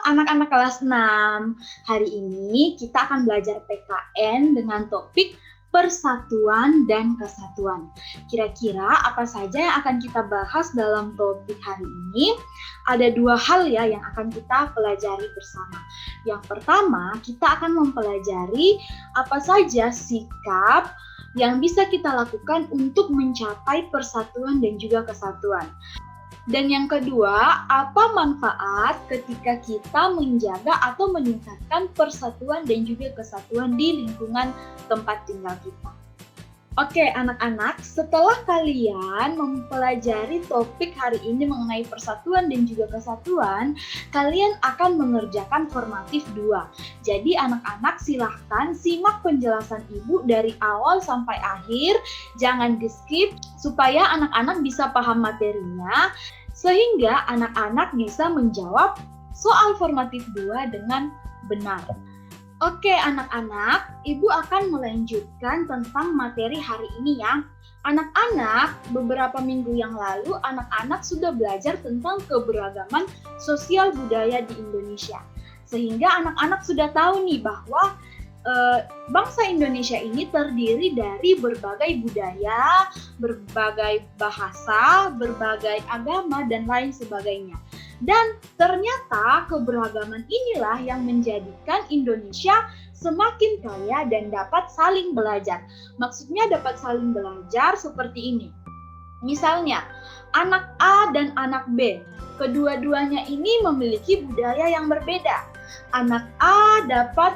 anak-anak kelas 6. Hari ini kita akan belajar PKN dengan topik persatuan dan kesatuan. Kira-kira apa saja yang akan kita bahas dalam topik hari ini? Ada dua hal ya yang akan kita pelajari bersama. Yang pertama, kita akan mempelajari apa saja sikap yang bisa kita lakukan untuk mencapai persatuan dan juga kesatuan. Dan yang kedua, apa manfaat ketika kita menjaga atau meningkatkan persatuan dan juga kesatuan di lingkungan tempat tinggal kita. Oke anak-anak, setelah kalian mempelajari topik hari ini mengenai persatuan dan juga kesatuan, kalian akan mengerjakan formatif 2. Jadi anak-anak silahkan simak penjelasan ibu dari awal sampai akhir, jangan di-skip supaya anak-anak bisa paham materinya, sehingga anak-anak bisa menjawab soal formatif 2 dengan benar. Oke anak-anak, ibu akan melanjutkan tentang materi hari ini ya. Anak-anak, beberapa minggu yang lalu anak-anak sudah belajar tentang keberagaman sosial budaya di Indonesia. Sehingga anak-anak sudah tahu nih bahwa bangsa Indonesia ini terdiri dari berbagai budaya, berbagai bahasa, berbagai agama, dan lain sebagainya. Dan ternyata keberagaman inilah yang menjadikan Indonesia semakin kaya dan dapat saling belajar. Maksudnya dapat saling belajar seperti ini. Misalnya, anak A dan anak B, kedua-duanya ini memiliki budaya yang berbeda. Anak A dapat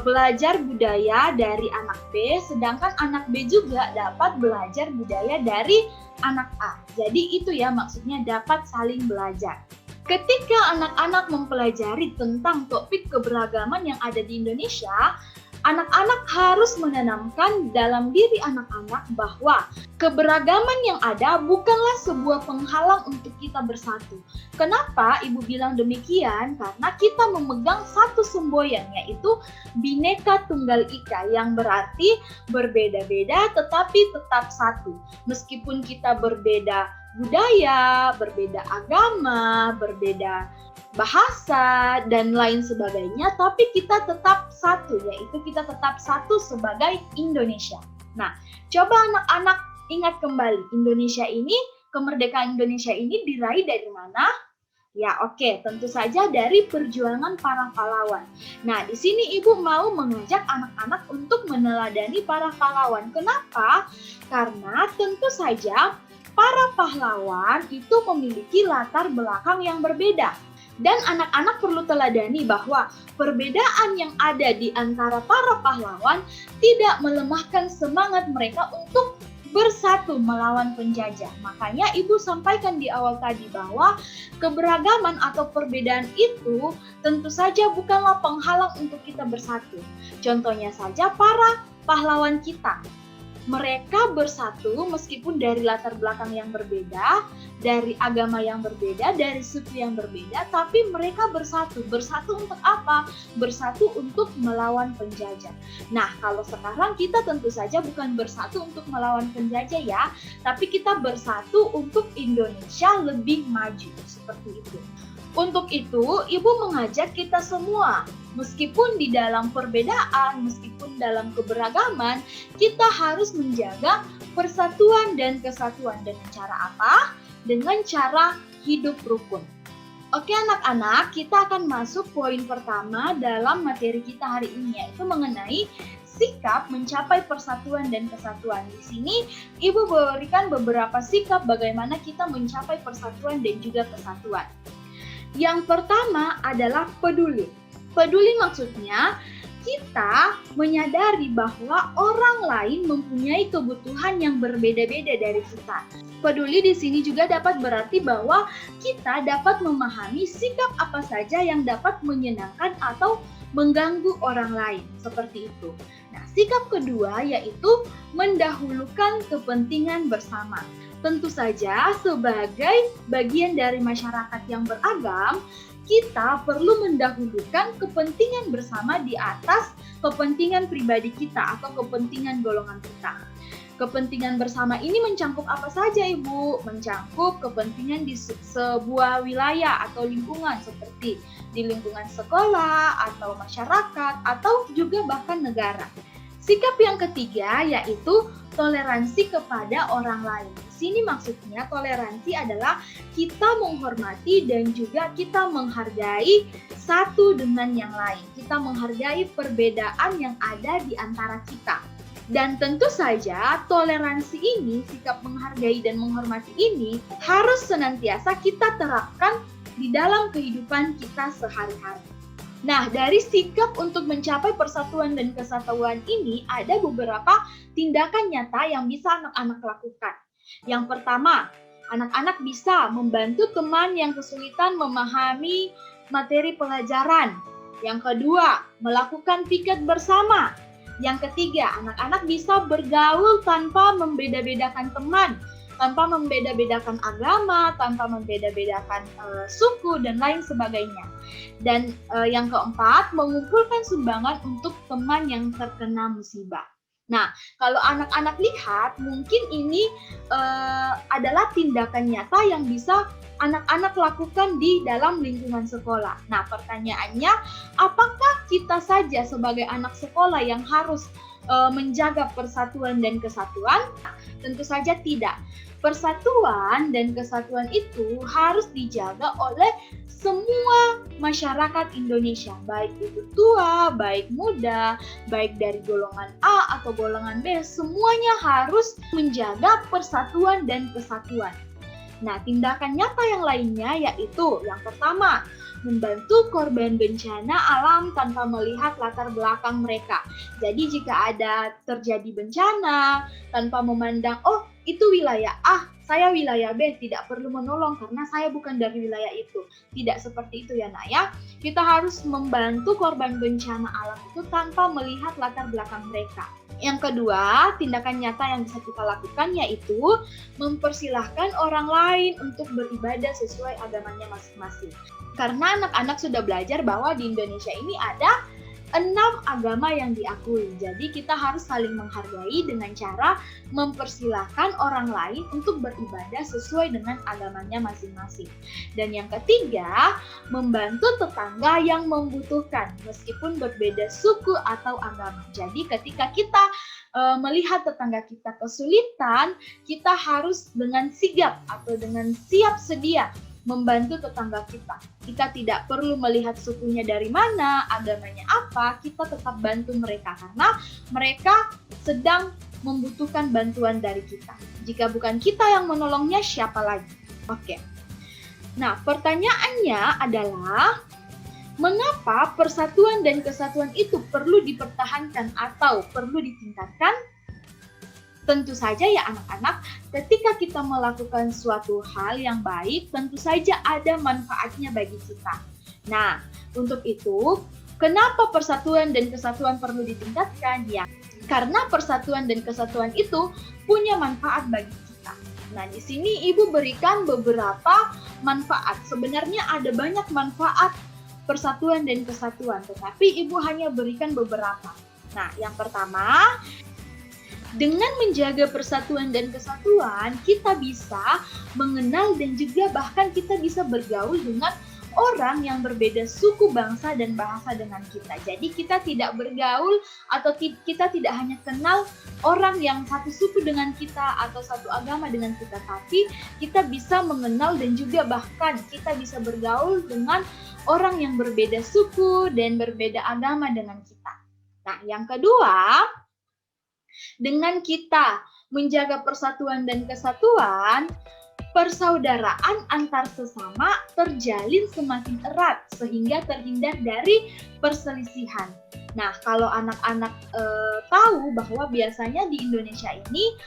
belajar budaya dari anak B, sedangkan anak B juga dapat belajar budaya dari anak A. Jadi itu ya maksudnya dapat saling belajar. Ketika anak-anak mempelajari tentang topik keberagaman yang ada di Indonesia, anak-anak harus menanamkan dalam diri anak-anak bahwa keberagaman yang ada bukanlah sebuah penghalang untuk kita bersatu. Kenapa ibu bilang demikian? Karena kita memegang satu semboyan, yaitu Bhinneka Tunggal Ika, yang berarti berbeda-beda tetapi tetap satu. Meskipun kita berbeda budaya, berbeda agama, berbeda bahasa, dan lain sebagainya, tapi kita tetap satu, yaitu kita tetap satu sebagai Indonesia. Nah, coba anak-anak ingat kembali, Indonesia ini, kemerdekaan Indonesia ini diraih dari mana? Ya, oke, tentu saja dari perjuangan para pahlawan. Nah, di sini ibu mau mengajak anak-anak untuk meneladani para pahlawan. Kenapa? Karena tentu saja para pahlawan itu memiliki latar belakang yang berbeda. Dan anak-anak perlu teladani bahwa perbedaan yang ada di antara para pahlawan tidak melemahkan semangat mereka untuk bersatu melawan penjajah. Makanya ibu sampaikan di awal tadi bahwa keberagaman atau perbedaan itu tentu saja bukanlah penghalang untuk kita bersatu. Contohnya saja para pahlawan kita. Mereka bersatu meskipun dari latar belakang yang berbeda, dari agama yang berbeda, dari suku yang berbeda, tapi mereka bersatu. Bersatu untuk apa? Bersatu untuk melawan penjajah. Nah, kalau sekarang kita tentu saja bukan bersatu untuk melawan penjajah ya, tapi kita bersatu untuk Indonesia lebih maju. Seperti itu. Untuk itu, ibu mengajak kita semua, meskipun di dalam perbedaan, meskipun dalam keberagaman, kita harus menjaga persatuan dan kesatuan. Dengan cara apa? Dengan cara hidup rukun. Oke anak-anak, kita akan masuk poin pertama dalam materi kita hari ini, yaitu mengenai sikap mencapai persatuan dan kesatuan. Di sini ibu berikan beberapa sikap bagaimana kita mencapai persatuan dan juga kesatuan. Yang pertama adalah peduli. Peduli maksudnya kita menyadari bahwa orang lain mempunyai kebutuhan yang berbeda-beda dari kita. Peduli di sini juga dapat berarti bahwa kita dapat memahami sikap apa saja yang dapat menyenangkan atau mengganggu orang lain, seperti itu. Nah, sikap kedua yaitu mendahulukan kepentingan bersama. Tentu saja sebagai bagian dari masyarakat yang beragam, kita perlu mendahulukan kepentingan bersama di atas kepentingan pribadi kita atau kepentingan golongan kita. Kepentingan bersama ini mencangkup apa saja, Ibu? Mencangkup kepentingan di sebuah wilayah atau lingkungan seperti di lingkungan sekolah atau masyarakat atau juga bahkan negara. Sikap yang ketiga yaitu toleransi kepada orang lain. Di sini maksudnya toleransi adalah kita menghormati dan juga kita menghargai satu dengan yang lain. Kita menghargai perbedaan yang ada di antara kita. Dan tentu saja toleransi ini, sikap menghargai dan menghormati ini harus senantiasa kita terapkan di dalam kehidupan kita sehari-hari. Nah, dari sikap untuk mencapai persatuan dan kesatuan ini ada beberapa tindakan nyata yang bisa anak-anak lakukan. Yang pertama, anak-anak bisa membantu teman yang kesulitan memahami materi pelajaran. Yang kedua, melakukan piket bersama. Yang ketiga, anak-anak bisa bergaul tanpa membeda-bedakan teman, tanpa membeda-bedakan agama, tanpa membeda-bedakan suku, dan lain sebagainya. Dan yang keempat, mengumpulkan sumbangan untuk teman yang terkena musibah. Nah, kalau anak-anak lihat, mungkin ini adalah tindakan nyata yang bisa anak-anak lakukan di dalam lingkungan sekolah. Nah, pertanyaannya, apakah kita saja sebagai anak sekolah yang harus menjaga persatuan dan kesatuan? Nah, tentu saja tidak. Persatuan dan kesatuan itu harus dijaga oleh semua masyarakat Indonesia, baik itu tua, baik muda, baik dari golongan A atau golongan B, semuanya harus menjaga persatuan dan kesatuan. Nah, tindakan nyata yang lainnya yaitu yang pertama, membantu korban bencana alam tanpa melihat latar belakang mereka. Jadi jika ada terjadi bencana, tanpa memandang, oh itu wilayah A, saya wilayah B, tidak perlu menolong karena saya bukan dari wilayah itu. Tidak seperti itu ya nak ya. Kita harus membantu korban bencana alam itu tanpa melihat latar belakang mereka. Yang kedua, tindakan nyata yang bisa kita lakukan yaitu mempersilahkan orang lain untuk beribadah sesuai agamanya masing-masing. Karena anak-anak sudah belajar bahwa di Indonesia ini ada 6 agama yang diakui. Jadi kita harus saling menghargai dengan cara mempersilahkan orang lain untuk beribadah sesuai dengan agamanya masing-masing. Dan yang ketiga, membantu tetangga yang membutuhkan meskipun berbeda suku atau agama. Jadi ketika kita melihat tetangga kita kesulitan, kita harus dengan sigap atau dengan siap sedia membantu tetangga kita. Kita tidak perlu melihat sukunya dari mana, agamanya apa, kita tetap bantu mereka karena mereka sedang membutuhkan bantuan dari kita. Jika bukan kita yang menolongnya, siapa lagi? Oke. Nah, pertanyaannya adalah mengapa persatuan dan kesatuan itu perlu dipertahankan atau perlu ditingkatkan? Tentu saja ya anak-anak, ketika kita melakukan suatu hal yang baik, tentu saja ada manfaatnya bagi kita. Nah, untuk itu, kenapa persatuan dan kesatuan perlu ditingkatkan? Ya, karena persatuan dan kesatuan itu punya manfaat bagi kita. Nah, di sini Ibu berikan beberapa manfaat. Sebenarnya ada banyak manfaat persatuan dan kesatuan, tetapi Ibu hanya berikan beberapa. Nah, yang pertama, dengan menjaga persatuan dan kesatuan, kita bisa mengenal dan juga bahkan kita bisa bergaul dengan orang yang berbeda suku, bangsa, dan bahasa dengan kita. Jadi kita tidak bergaul atau kita tidak hanya kenal orang yang satu suku dengan kita atau satu agama dengan kita, tapi kita bisa mengenal dan juga bahkan kita bisa bergaul dengan orang yang berbeda suku dan berbeda agama dengan kita. Nah, yang kedua, dengan kita menjaga persatuan dan kesatuan, persaudaraan antar sesama terjalin semakin erat sehingga terhindar dari perselisihan. Nah, kalau anak-anak tahu bahwa biasanya di Indonesia ini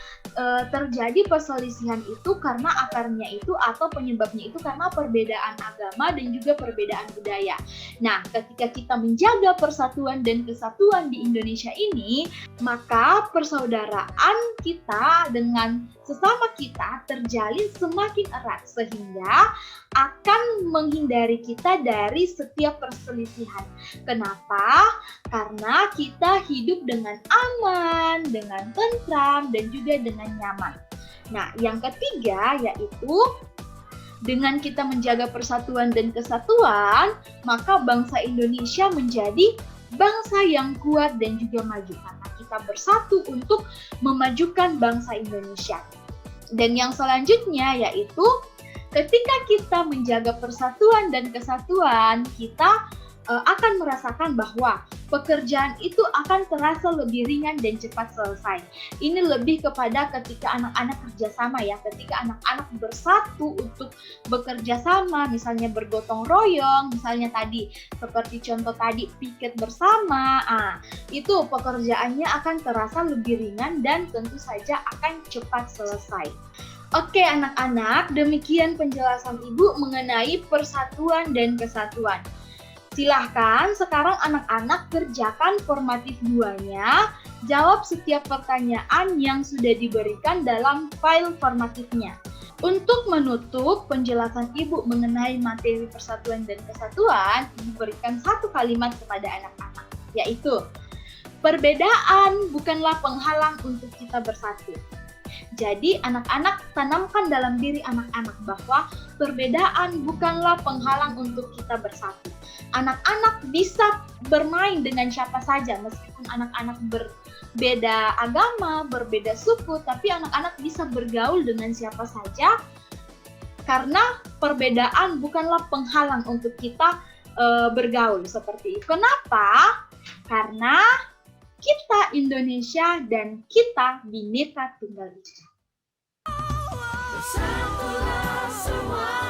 terjadi perselisihan itu karena akarnya itu atau penyebabnya itu karena perbedaan agama dan juga perbedaan budaya. Nah, ketika kita menjaga persatuan dan kesatuan di Indonesia ini, maka persaudaraan kita dengan sesama kita terjalin semakin erat sehingga akan menghindari kita dari setiap perselisihan. Kenapa? Karena kita hidup dengan aman, dengan tentram, dan juga dengan nyaman. Nah, yang ketiga yaitu dengan kita menjaga persatuan dan kesatuan, maka bangsa Indonesia menjadi bangsa yang kuat dan juga maju karena kita bersatu untuk memajukan bangsa Indonesia. Dan yang selanjutnya yaitu ketika kita menjaga persatuan dan kesatuan, kita akan merasakan bahwa pekerjaan itu akan terasa lebih ringan dan cepat selesai. Ini lebih kepada ketika anak-anak kerjasama ya, ketika anak-anak bersatu untuk bekerja sama, misalnya bergotong royong, misalnya tadi seperti contoh tadi piket bersama, itu pekerjaannya akan terasa lebih ringan dan tentu saja akan cepat selesai. Oke anak-anak, demikian penjelasan Ibu mengenai persatuan dan kesatuan. Silahkan sekarang anak-anak kerjakan formatif 2-nya, jawab setiap pertanyaan yang sudah diberikan dalam file formatifnya. Untuk menutup penjelasan Ibu mengenai materi persatuan dan kesatuan, Ibu berikan satu kalimat kepada anak-anak, yaitu perbedaan bukanlah penghalang untuk kita bersatu. Jadi anak-anak tanamkan dalam diri anak-anak bahwa perbedaan bukanlah penghalang untuk kita bersatu. Anak-anak bisa bermain dengan siapa saja meskipun anak-anak berbeda agama, berbeda suku, tapi anak-anak bisa bergaul dengan siapa saja karena perbedaan bukanlah penghalang untuk kita bergaul seperti itu. Kenapa? Karena kita Indonesia dan kita Bhinneka Tunggal Ika. Bersatulah semua.